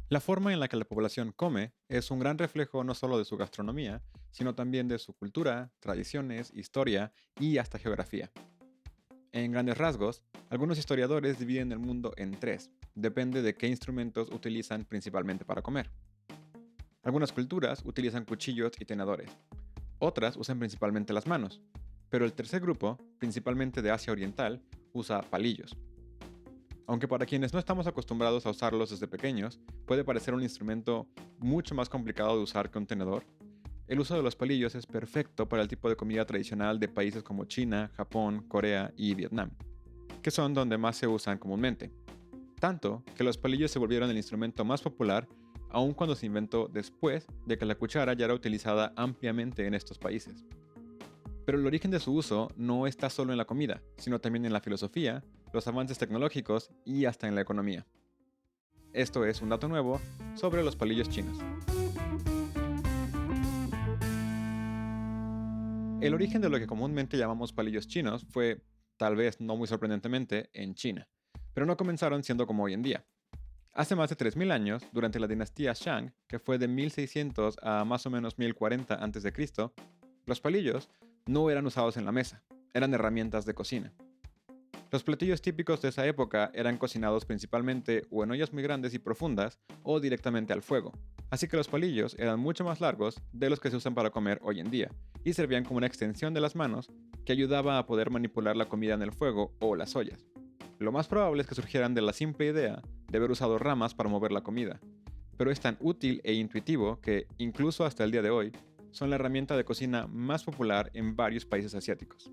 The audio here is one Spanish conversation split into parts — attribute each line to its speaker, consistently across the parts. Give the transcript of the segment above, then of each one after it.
Speaker 1: La forma en la que la población come es un gran reflejo no solo de su gastronomía, sino también de su cultura, tradiciones, historia y hasta geografía. En grandes rasgos, algunos historiadores dividen el mundo en tres, depende de qué instrumentos utilizan principalmente para comer. Algunas culturas utilizan cuchillos y tenedores, otras usan principalmente las manos, pero el tercer grupo, principalmente de Asia Oriental, usa palillos. Aunque para quienes no estamos acostumbrados a usarlos desde pequeños, puede parecer un instrumento mucho más complicado de usar que un tenedor, el uso de los palillos es perfecto para el tipo de comida tradicional de países como China, Japón, Corea y Vietnam, que son donde más se usan comúnmente. Tanto que los palillos se volvieron el instrumento más popular aun cuando se inventó después de que la cuchara ya era utilizada ampliamente en estos países. Pero el origen de su uso no está solo en la comida, sino también en la filosofía, los avances tecnológicos y hasta en la economía. Esto es un dato nuevo sobre los palillos chinos. El origen de lo que comúnmente llamamos palillos chinos fue, tal vez no muy sorprendentemente, en China, pero no comenzaron siendo como hoy en día. Hace más de 3000 años, durante la dinastía Shang, que fue de 1600 a más o menos 1040 a.C., los palillos no eran usados en la mesa, eran herramientas de cocina. Los platillos típicos de esa época eran cocinados principalmente o en ollas muy grandes y profundas o directamente al fuego, así que los palillos eran mucho más largos de los que se usan para comer hoy en día, y servían como una extensión de las manos que ayudaba a poder manipular la comida en el fuego o las ollas. Lo más probable es que surgieran de la simple idea de haber usado ramas para mover la comida, pero es tan útil e intuitivo que, incluso hasta el día de hoy, son la herramienta de cocina más popular en varios países asiáticos.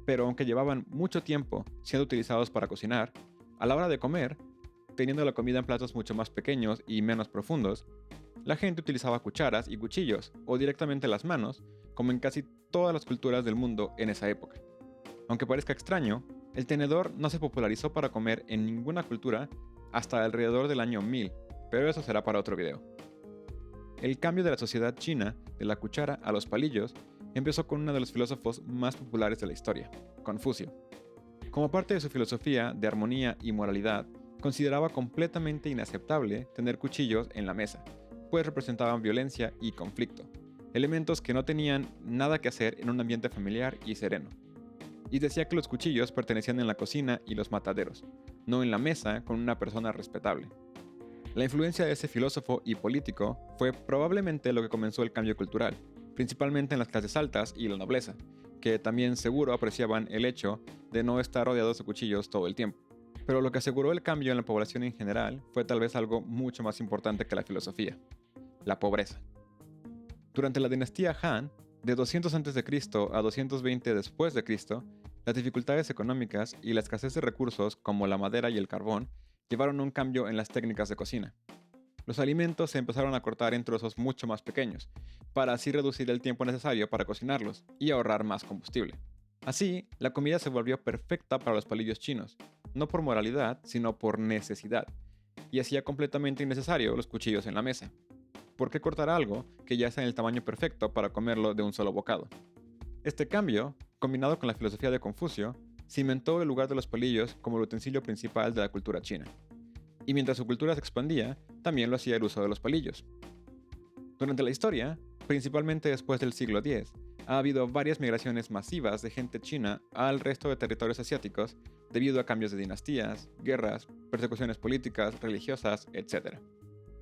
Speaker 1: Pero aunque llevaban mucho tiempo siendo utilizados para cocinar, a la hora de comer, teniendo la comida en platos mucho más pequeños y menos profundos, la gente utilizaba cucharas y cuchillos, o directamente las manos, como en casi todas las culturas del mundo en esa época. Aunque parezca extraño, el tenedor no se popularizó para comer en ninguna cultura hasta alrededor del año 1000, pero eso será para otro video. El cambio de la sociedad china de la cuchara a los palillos empezó con uno de los filósofos más populares de la historia, Confucio. Como parte de su filosofía de armonía y moralidad, consideraba completamente inaceptable tener cuchillos en la mesa, pues representaban violencia y conflicto, elementos que no tenían nada que hacer en un ambiente familiar y sereno. Y decía que los cuchillos pertenecían en la cocina y los mataderos, no en la mesa con una persona respetable. La influencia de ese filósofo y político fue probablemente lo que comenzó el cambio cultural, principalmente en las clases altas y la nobleza, que también seguro apreciaban el hecho de no estar rodeados de cuchillos todo el tiempo. Pero lo que aseguró el cambio en la población en general fue tal vez algo mucho más importante que la filosofía: la pobreza. Durante la dinastía Han, de 200 a.C. a 220 después de Cristo, las dificultades económicas y la escasez de recursos como la madera y el carbón llevaron a un cambio en las técnicas de cocina. Los alimentos se empezaron a cortar en trozos mucho más pequeños, para así reducir el tiempo necesario para cocinarlos y ahorrar más combustible. Así, la comida se volvió perfecta para los palillos chinos, no por moralidad, sino por necesidad, y hacía completamente innecesario los cuchillos en la mesa. ¿Por qué cortar algo que ya está en el tamaño perfecto para comerlo de un solo bocado? Este cambio, combinado con la filosofía de Confucio, cimentó el lugar de los palillos como el utensilio principal de la cultura china. Y mientras su cultura se expandía, también lo hacía el uso de los palillos. Durante la historia, principalmente después del siglo X, ha habido varias migraciones masivas de gente china al resto de territorios asiáticos debido a cambios de dinastías, guerras, persecuciones políticas, religiosas, etc.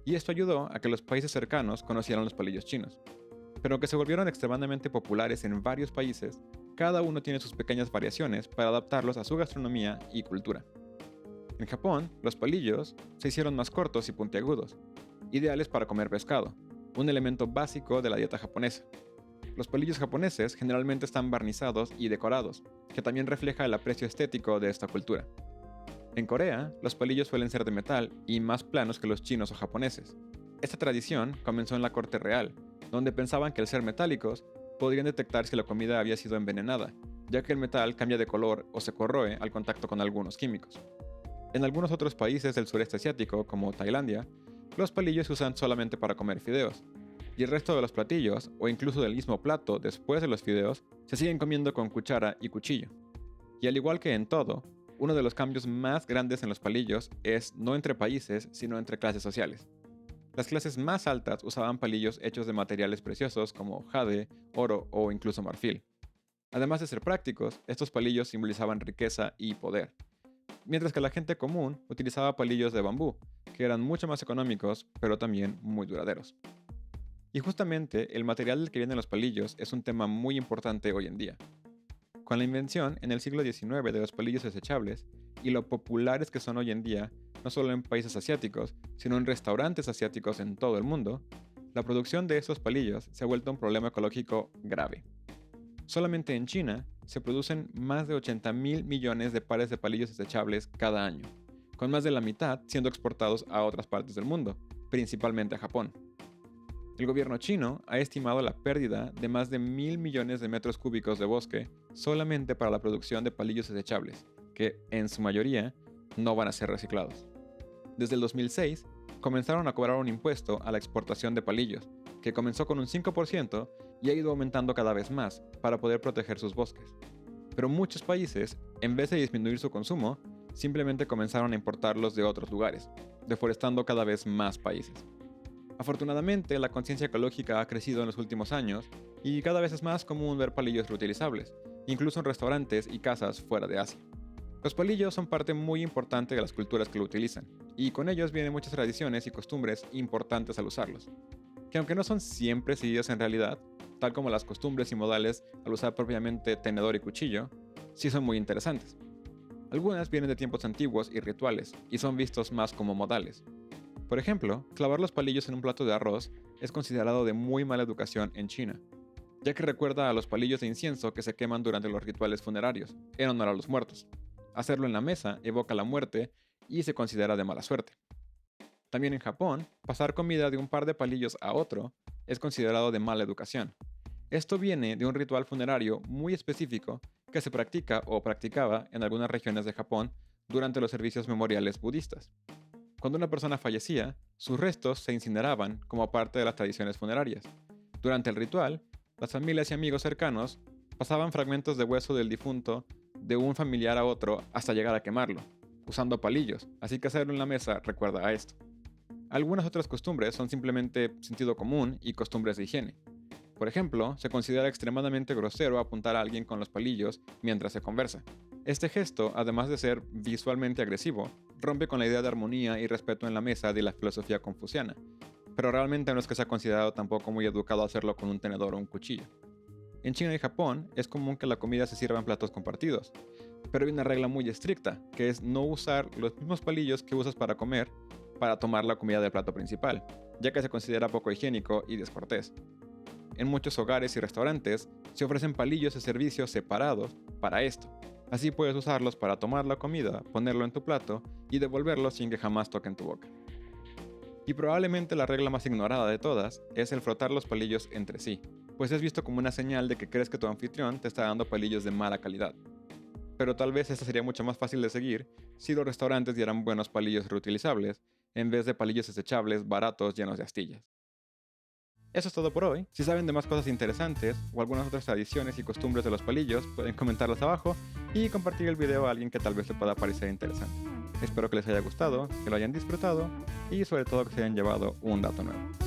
Speaker 1: Y esto ayudó a que los países cercanos conocieran los palillos chinos. Pero aunque se volvieron extremadamente populares en varios países, cada uno tiene sus pequeñas variaciones para adaptarlos a su gastronomía y cultura. En Japón, los palillos se hicieron más cortos y puntiagudos, ideales para comer pescado, un elemento básico de la dieta japonesa. Los palillos japoneses generalmente están barnizados y decorados, que también refleja el aprecio estético de esta cultura. En Corea, los palillos suelen ser de metal y más planos que los chinos o japoneses. Esta tradición comenzó en la corte real, donde pensaban que al ser metálicos, podrían detectar si la comida había sido envenenada, ya que el metal cambia de color o se corroe al contacto con algunos químicos. En algunos otros países del sureste asiático, como Tailandia, los palillos se usan solamente para comer fideos, y el resto de los platillos, o incluso del mismo plato después de los fideos, se siguen comiendo con cuchara y cuchillo. Y al igual que en todo, Uno de los cambios más grandes en los palillos es no entre países, sino entre clases sociales. Las clases más altas usaban palillos hechos de materiales preciosos como jade, oro o incluso marfil. Además de ser prácticos, estos palillos simbolizaban riqueza y poder, mientras que la gente común utilizaba palillos de bambú, que eran mucho más económicos, pero también muy duraderos. Y justamente el material del que vienen los palillos es un tema muy importante hoy en día. Con la invención en el siglo XIX de los palillos desechables y lo populares que son hoy en día, no solo en países asiáticos, sino en restaurantes asiáticos en todo el mundo, la producción de estos palillos se ha vuelto un problema ecológico grave. Solamente en China se producen más de 80.000 millones de pares de palillos desechables cada año, con más de la mitad siendo exportados a otras partes del mundo, principalmente a Japón. El gobierno chino ha estimado la pérdida de más de 1.000 millones de metros cúbicos de bosque solamente para la producción de palillos desechables, que, en su mayoría, no van a ser reciclados. Desde el 2006, comenzaron a cobrar un impuesto a la exportación de palillos, que comenzó con un 5% y ha ido aumentando cada vez más para poder proteger sus bosques. Pero muchos países, en vez de disminuir su consumo, simplemente comenzaron a importarlos de otros lugares, deforestando cada vez más países. Afortunadamente, la conciencia ecológica ha crecido en los últimos años y cada vez es más común ver palillos reutilizables, incluso en restaurantes y casas fuera de Asia. Los palillos son parte muy importante de las culturas que lo utilizan, y con ellos vienen muchas tradiciones y costumbres importantes al usarlos, que aunque no son siempre seguidas en realidad, tal como las costumbres y modales al usar propiamente tenedor y cuchillo, sí son muy interesantes. Algunas vienen de tiempos antiguos y rituales, y son vistos más como modales. Por ejemplo, clavar los palillos en un plato de arroz es considerado de muy mala educación en China, ya que recuerda a los palillos de incienso que se queman durante los rituales funerarios, en honor a los muertos. Hacerlo en la mesa evoca la muerte y se considera de mala suerte. También en Japón, pasar comida de un par de palillos a otro es considerado de mala educación. Esto viene de un ritual funerario muy específico que se practica o practicaba en algunas regiones de Japón durante los servicios memoriales budistas. Cuando una persona fallecía, sus restos se incineraban como parte de las tradiciones funerarias. Durante el ritual, las familias y amigos cercanos pasaban fragmentos de hueso del difunto de un familiar a otro hasta llegar a quemarlo, usando palillos, así que hacerlo en la mesa recuerda a esto. Algunas otras costumbres son simplemente sentido común y costumbres de higiene. Por ejemplo, se considera extremadamente grosero apuntar a alguien con los palillos mientras se conversa. Este gesto, además de ser visualmente agresivo, rompe con la idea de armonía y respeto en la mesa de la filosofía confuciana, pero realmente no es que sea considerado tampoco muy educado hacerlo con un tenedor o un cuchillo. En China y Japón es común que la comida se sirva en platos compartidos, pero hay una regla muy estricta, que es no usar los mismos palillos que usas para comer para tomar la comida del plato principal, ya que se considera poco higiénico y descortés. En muchos hogares y restaurantes se ofrecen palillos de servicio separados para esto. Así puedes usarlos para tomar la comida, ponerlo en tu plato y devolverlo sin que jamás toquen tu boca. Y probablemente la regla más ignorada de todas es el frotar los palillos entre sí, pues es visto como una señal de que crees que tu anfitrión te está dando palillos de mala calidad. Pero tal vez esta sería mucho más fácil de seguir si los restaurantes dieran buenos palillos reutilizables en vez de palillos desechables baratos llenos de astillas. Eso es todo por hoy. Si saben de más cosas interesantes o algunas otras tradiciones y costumbres de los palillos, pueden comentarlas abajo y compartir el video a alguien que tal vez le pueda parecer interesante. Espero que les haya gustado, que lo hayan disfrutado y sobre todo que se hayan llevado un dato nuevo.